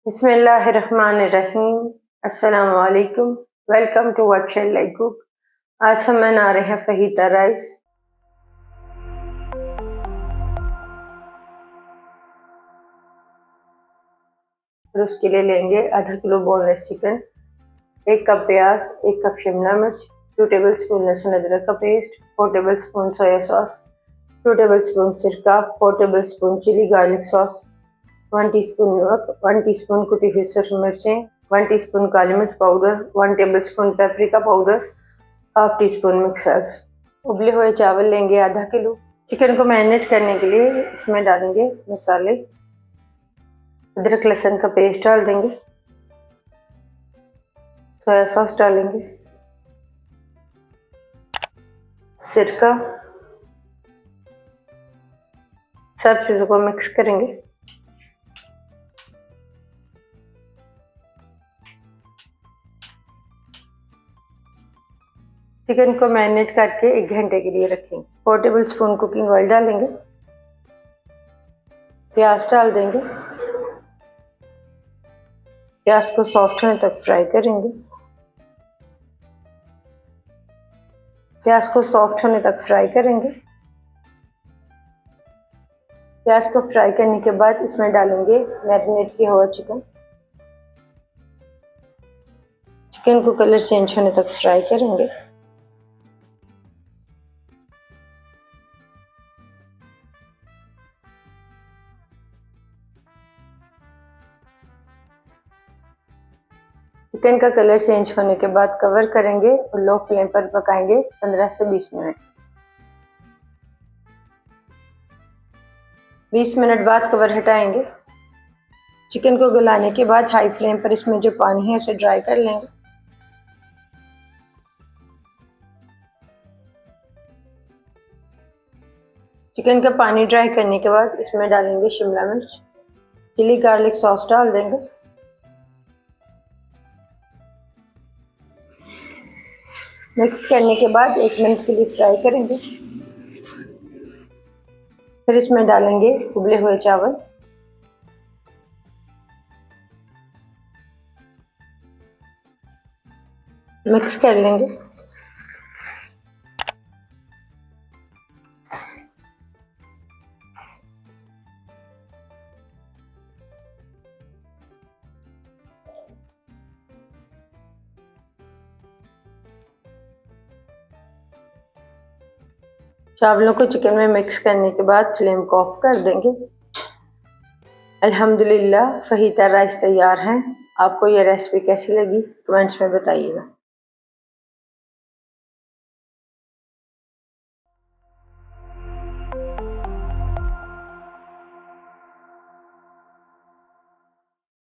बिस्मिल्लाहिर्रहमानिर्रहीम। अस्सलामु अलैकुम। Welcome to what shall I cook. आज हम बना रहे हैं फहीता राइस। और उसके लिए लेंगे आधा किलो बोनलेस चिकन, 1 कप प्याज, 1 कप शिमला मिर्च, 2 टेबल स्पून लहसुन अदरक का paste, 4 tablespoon soya sauce, 2 tablespoon सिरका, 4 tablespoon chilli garlic sauce, 1 teaspoon नमक, 1 टीस्पून कुटी हुई सूरज मिर्चें, 1 टीस्पून काली मिर्च powder, 1 table spoon paprika powder, half tea spoon mix herbs. उबले हुए चावल लेंगे आधा किलो। चिकन को मैरिनेट करने के लिए इसमें डालेंगे मसाले, अदरक लहसुन का पेस्ट डाल देंगे, सोया सॉस डालेंगे, सिरका, सब चीज़ों को मिक्स करेंगे। चिकन को मैरिनेट करके 1 घंटे के लिए रखेंगे। 4 टेबल स्पून कुकिंग ऑयल डालेंगे, प्याज डाल देंगे, प्याज को सॉफ्ट होने तक फ्राई करेंगे। प्याज को सॉफ्ट होने तक फ्राई करेंगे। प्याज को फ्राई करने के बाद इसमें डालेंगे मैरिनेट किया हुआ चिकन। चिकन को कलर चेंज होने तक फ्राई करेंगे। चिकन का कलर चेंज होने के बाद कवर करेंगे और लो फ्लेम पर पकाएंगे 15 से 20 मिनट। 20 मिनट बाद कवर हटाएंगे। चिकन को गलाने के बाद हाई फ्लेम पर इसमें जो पानी है उसे ड्राई कर लेंगे। चिकन का पानी ड्राई करने के बाद इसमें डालेंगे शिमला मिर्च, चिली गार्लिक सॉस डाल देंगे, मिक्स करने के बाद 1 मिनट के लिए फ्राई करेंगे। फिर इसमें डालेंगे उबले हुए चावल, मिक्स कर लेंगे। चावलों को चिकन में मिक्स करने के बाद फ्लेम को ऑफ कर देंगे। अल्हम्दुलिल्लाह फहीता राइस तैयार है। आपको ये रेसिपी कैसी लगी कमेंट्स में बताइएगा।